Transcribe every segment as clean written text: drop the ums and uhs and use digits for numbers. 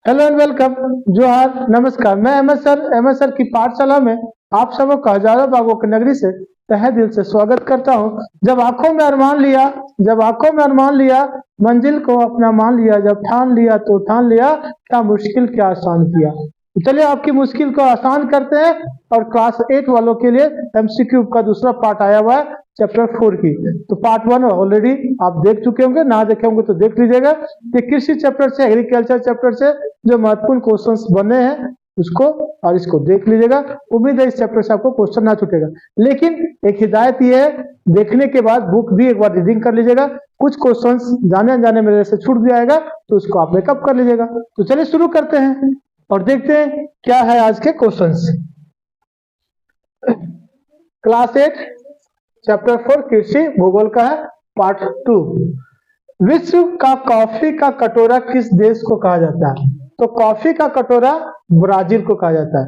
Hello and welcome. जोहार, नमस्कार। मैं एम एस सर की पाठशाला में आप सबों का हजारों बागों की नगरी से तहे दिल से स्वागत करता हूँ। जब आंखों में अरमान लिया, मंजिल को अपना मान लिया, जब ठान लिया तो ठान लिया, क्या मुश्किल क्या आसान किया। तो चलिए आपकी मुश्किल को आसान करते हैं। और क्लास 8 वालों के लिए एमसीक्यू का दूसरा पार्ट आया हुआ है चैप्टर 4 की। तो पार्ट 1 ऑलरेडी आप देख चुके होंगे, ना देखे होंगे तो देख लीजिएगा। कि कृषि चैप्टर से, एग्रीकल्चर चैप्टर से जो महत्वपूर्ण क्वेश्चंस बने हैं उसको और इसको देख लीजिएगा। उम्मीद है इस चैप्टर से आपको क्वेश्चन ना छूटेगा। लेकिन एक हिदायत ये है, देखने के बाद बुक भी एक बार रीडिंग कर लीजिएगा। कुछ क्वेश्चंस जाने अनजाने मेरे से छूट भी आएगा तो उसको आप मेकअप कर लीजिएगा। तो चलिए शुरू करते हैं और देखते हैं क्या है आज के क्वेश्चंस। क्लास 8 चैप्टर 4 कृषि भूगोल का है, पार्ट 2। विश्व का कॉफी का कटोरा किस देश को कहा जाता है? तो कॉफी का कटोरा ब्राजील को कहा जाता है।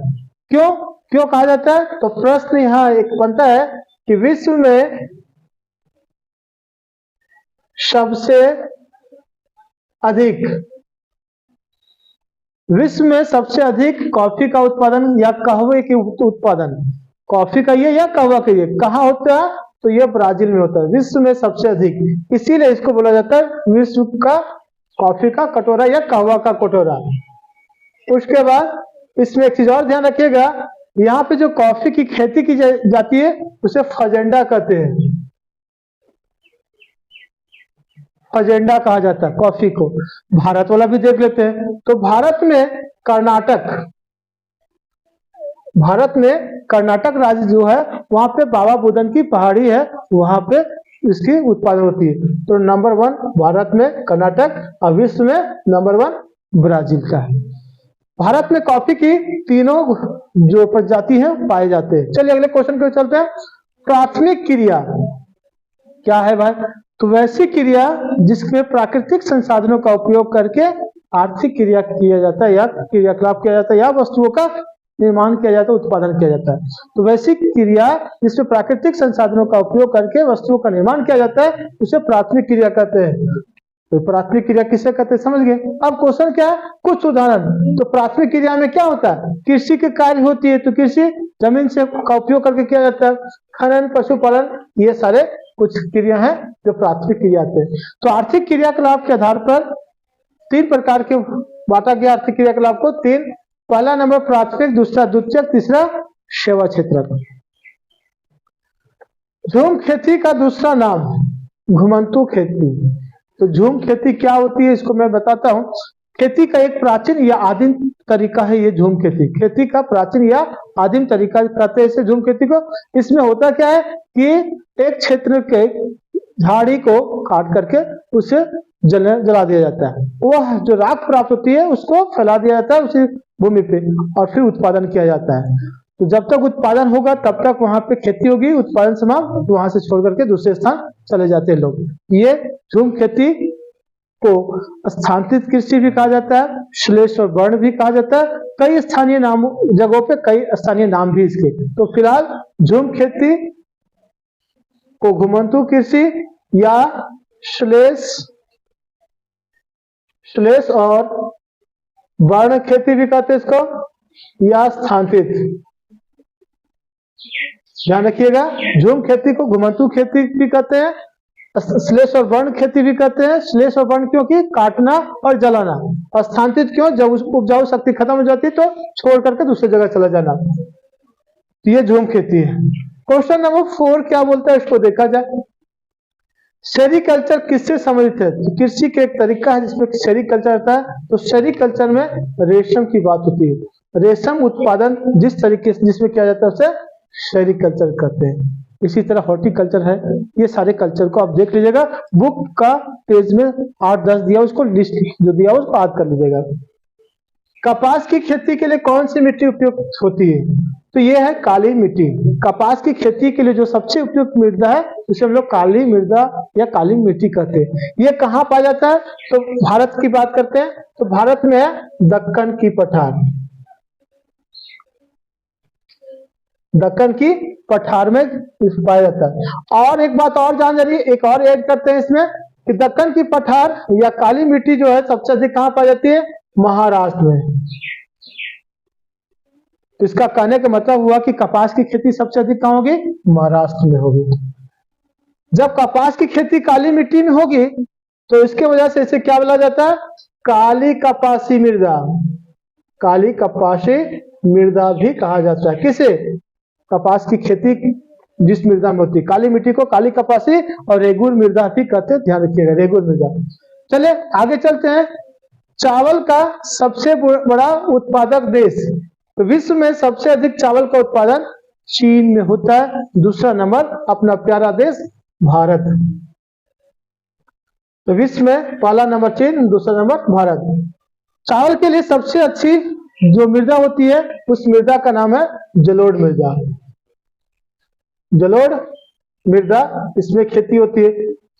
क्यों क्यों कहा जाता है? तो प्रश्न यहाँ एक बनता है कि विश्व में सबसे अधिक कॉफी का उत्पादन या कहवे के उत्पादन, कॉफी का ये या कहवा का ये कहाँ होता है? तो ये ब्राजील में होता है, विश्व में सबसे अधिक। इसीलिए इसको बोला जाता है विश्व का कॉफी का कटोरा या कहवा का कटोरा। उसके बाद इसमें एक चीज और ध्यान रखिएगा, यहाँ पे जो कॉफी की खेती की जाती है उसे फजेंडा कहते हैं। फजेंडा कहा जाता है कॉफी को। भारत वाला भी देख लेते हैं। तो भारत में कर्नाटक राज्य जो है वहां पे बाबा बुदन की पहाड़ी है, वहां पे इसकी उत्पादन होती है। तो नंबर 1 भारत में कर्नाटक और विश्व में नंबर 1 ब्राजील का है। भारत में कॉफी की तीनों जो प्रजाति है पाए जाते हैं। चलिए अगले क्वेश्चन पे चलते हैं। प्राथमिक क्रिया क्या है भाई? तो वैसी क्रिया जिसमें प्राकृतिक संसाधनों का उपयोग करके आर्थिक क्रिया किया जाता है या क्रियाकलाप किया जाता है या वस्तुओं का निर्माण किया जाता है, उत्पादन किया जाता है। तो वैसी क्रिया जिसमें प्राकृतिक संसाधनों का उपयोग करके वस्तुओं का निर्माण किया जाता है उसे प्राथमिक क्रिया कहते हैं। तो प्राथमिक क्रिया किसे कहते हैं समझ गए। अब क्वेश्चन क्या है, कुछ उदाहरण। तो प्राथमिक क्रिया में क्या होता है? कृषि के कार्य होती है, तो कृषि जमीन से का उपयोग करके किया जाता है। खनन, पशुपालन, ये सारे कुछ क्रिया हैं जो प्राथमिक क्रिया आते हैं। तो आर्थिक क्रियाकलाप के आधार पर 3 प्रकार के बांटा गया आर्थिक क्रियाकलाप को। 3, पहला नंबर प्राथमिक, दूसरा द्वितीयक, तीसरा सेवा क्षेत्र। झूम खेती का दूसरा नाम घुमंतू खेती। तो झूम खेती क्या होती है इसको मैं बताता हूँ। खेती का एक प्राचीन या आदिम तरीका है ये झूम खेती। खेती का प्राचीन या आदिम तरीका कहते हैं इसे झूम खेती को। इसमें होता क्या है कि एक क्षेत्र के झाड़ी को काट करके उसे जला दिया जाता है। वह जो राख प्राप्त होती है उसको फैला दिया जाता है उसी भूमि पे और फिर उत्पादन किया जाता है। तो जब तक उत्पादन होगा तब तक वहां पे खेती होगी, उत्पादन समाप्त, वहां से छोड़ करके दूसरे स्थान चले जाते हैं लोग। ये झूम खेती को स्थानांतरित कृषि भी कहा जाता है, श्लेष और वर्ण भी कहा जाता है। कई स्थानीय नाम जगहों पे कई स्थानीय नाम भी इसके। तो फिलहाल झूम खेती को घुमंतू कृषि या श्लेष और वर्ण खेती भी कहते हैं इसको, या स्थानांतरित। ध्यान रखिएगा, झूम खेती को घुमंतू खेती भी कहते हैं, श्लेष और वर्ण खेती भी कहते हैं। श्लेष और वर्ण क्योंकि काटना और जलाना, और स्थानांतरित क्यों, जब उपजाऊ शक्ति खत्म हो जाती तो छोड़ करके दूसरी जगह चला जाना। तो ये झूम खेती है। क्वेश्चन नंबर 4 क्या बोलता है इसको देखा जाए। सेरीकल्चर किससे संबंधित है? तो कृषि का एक तरीका है जिसमें सेरीकल्चर आता है। तो सेरीकल्चर में रेशम की बात होती है। रेशम उत्पादन जिस तरीके से जिसमें किया जाता है उसे सेरीकल्चर कहते हैं। इसी तरह हॉर्टिकल्चर है। ये सारे कल्चर को आप देख लीजिएगा, बुक का पेज में 8-10 दिया, उसको लिस्ट जो दिया उसको याद कर लीजिएगा। कपास की खेती के लिए कौन सी मिट्टी उपयुक्त होती है? तो ये है काली मिट्टी। कपास की खेती के लिए जो सबसे उपयुक्त मृदा है उसे हम लोग काली मृदा या काली मिट्टी कहते हैं। ये कहाँ पाया जाता है? तो भारत की बात करते हैं तो भारत में है दक्कन की पठार। दक्कन की पठार में पाया जाता है। और एक बात और जान जाइए, एक और ऐड करते हैं इसमें कि दक्कन की पठार या काली मिट्टी जो है सबसे अधिक कहाँ पाई जाती है? महाराष्ट्र में। तो इसका कहने का मतलब हुआ कि कपास की खेती सबसे अधिक कहाँ होगी? महाराष्ट्र में होगी। जब कपास की खेती काली मिट्टी में होगी तो इसके वजह से इसे क्या बोला जाता है? काली कपासी मृदा। काली कपासी मृदा भी कहा जाता है किसे? कपास की खेती जिस मृदा में होती है, काली मिट्टी को काली कपासी और रेगुर मृदा भी कहते हैं, ध्यान रखिएगा, रेगुर मृदा। चले आगे चलते हैं। चावल का सबसे बड़ा उत्पादक देश। तो विश्व में सबसे अधिक चावल का उत्पादन चीन में होता है। दूसरा नंबर अपना प्यारा देश भारत। तो विश्व में पहला नंबर चीन, दूसरा नंबर भारत। चावल के लिए सबसे अच्छी जो मृदा होती है उस मृदा का नाम है जलोढ़ मृदा। जलोढ़ मृदा इसमें खेती होती है।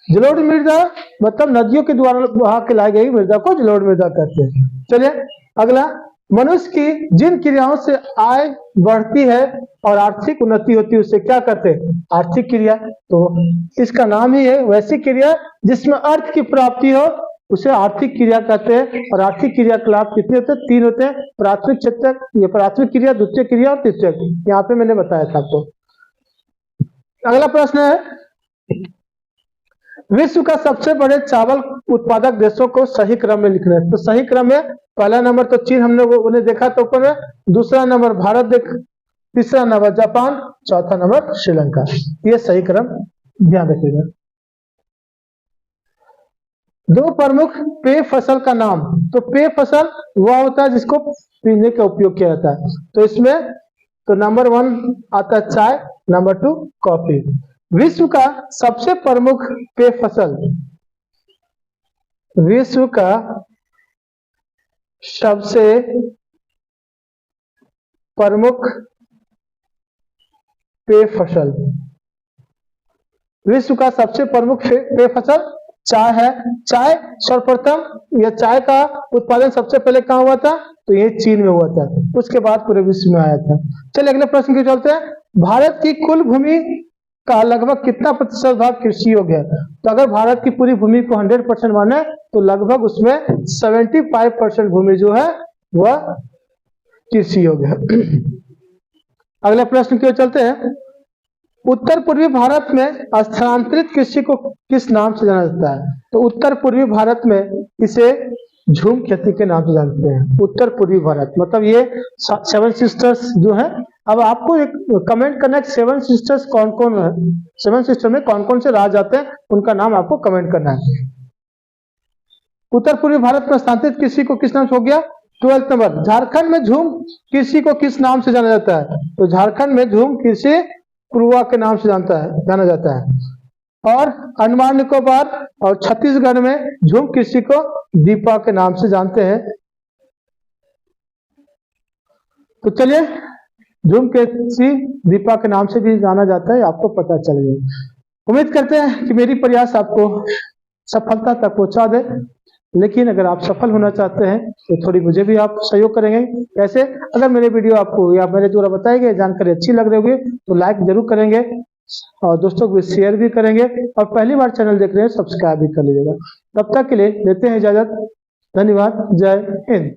जलोढ़ मृदा मतलब नदियों के द्वारा बहा के लाई गई मृदा को जलोढ़ मृदा कहते हैं। चलिए अगला, मनुष्य की जिन क्रियाओं से आय बढ़ती है और आर्थिक उन्नति होती है उसे क्या कहते हैं? आर्थिक क्रिया। तो इसका नाम ही है वैसी क्रिया जिसमें अर्थ की प्राप्ति हो उसे आर्थिक क्रिया कहते हैं। और आर्थिक क्रिया के लाभ कितने होते हैं? 3 होते हैं, प्राथमिक, क्षेत्रक, ये प्राथमिक क्रिया, द्वितीय क्रिया और तृतीयक। यहाँ पे मैंने बताया था आपको। अगला प्रश्न है, विश्व का सबसे बड़े चावल उत्पादक देशों को सही क्रम में लिखना है। तो सही क्रम में पहला नंबर तो चीन हमने उन्हें देखा तो ऊपर में, दूसरा नंबर भारत तीसरा नंबर जापान, चौथा नंबर श्रीलंका। ये सही क्रम ध्यान रखिएगा। 2 प्रमुख पेय फसल का नाम। तो पेय फसल वह होता है जिसको पीने का उपयोग किया जाता है। तो इसमें तो नंबर 1 आता है चाय, नंबर 2 कॉफी। विश्व का सबसे प्रमुख पेय फसल, विश्व का सबसे प्रमुख पेय फसल, विश्व का सबसे प्रमुख पेय फसल चाय है। चाय सर्वप्रथम यह चाय का उत्पादन सबसे पहले कहाँ हुआ था? तो ये चीन में हुआ था, उसके बाद पूरे विश्व में आया था। चलिए अगले प्रश्न की चलते हैं। भारत की कुल भूमि का लगभग कितना प्रतिशत भाग कृषि योग्य है? तो अगर भारत की पूरी भूमि को 100% माने तो लगभग उसमें 75% भूमि जो है वह कृषि योग्य है। अगले प्रश्न की ओर चलते हैं। उत्तर पूर्वी भारत में स्थानांतरित कृषि को किस नाम से जाना जाता है? तो उत्तर पूर्वी भारत में इसे झूम खेती के नाम से जानते हैं। उत्तर पूर्वी भारत मतलब ये 7 सिस्टर्स जो है। अब आपको एक कमेंट करना है 7 सिस्टर्स कौन कौन है, 7 सिस्टर में कौन कौन से राज्य आते हैं उनका नाम आपको कमेंट करना है। उत्तर पूर्वी भारत में स्थानांतरित कृषि को किस नाम से हो गया? 12 नंबर, झारखंड में झूम कृषि को किस नाम से जाना जाता है? तो झारखंड में झूम कृषि पूर्वा के नाम से जाना जाता है। और अंडमान निकोबार और छत्तीसगढ़ में झूम कृषि को दीपा के नाम से जानते हैं। तो चलिए झूम कृषि दीपा के नाम से भी जाना जाता है, आपको पता चल गया। उम्मीद करते हैं कि मेरी प्रयास आपको सफलता तक पहुंचा दे। लेकिन अगर आप सफल होना चाहते हैं तो थोड़ी मुझे भी आप सहयोग करेंगे। कैसे? अगर मेरे वीडियो आपको या मेरे द्वारा बताई गई जानकारी अच्छी लग रही होगी तो लाइक जरूर करेंगे और दोस्तों को शेयर भी करेंगे। और पहली बार चैनल देख रहे हैं सब्सक्राइब भी कर लीजिएगा। तब तक के लिए लेते हैं इजाजत। धन्यवाद। जय हिंद।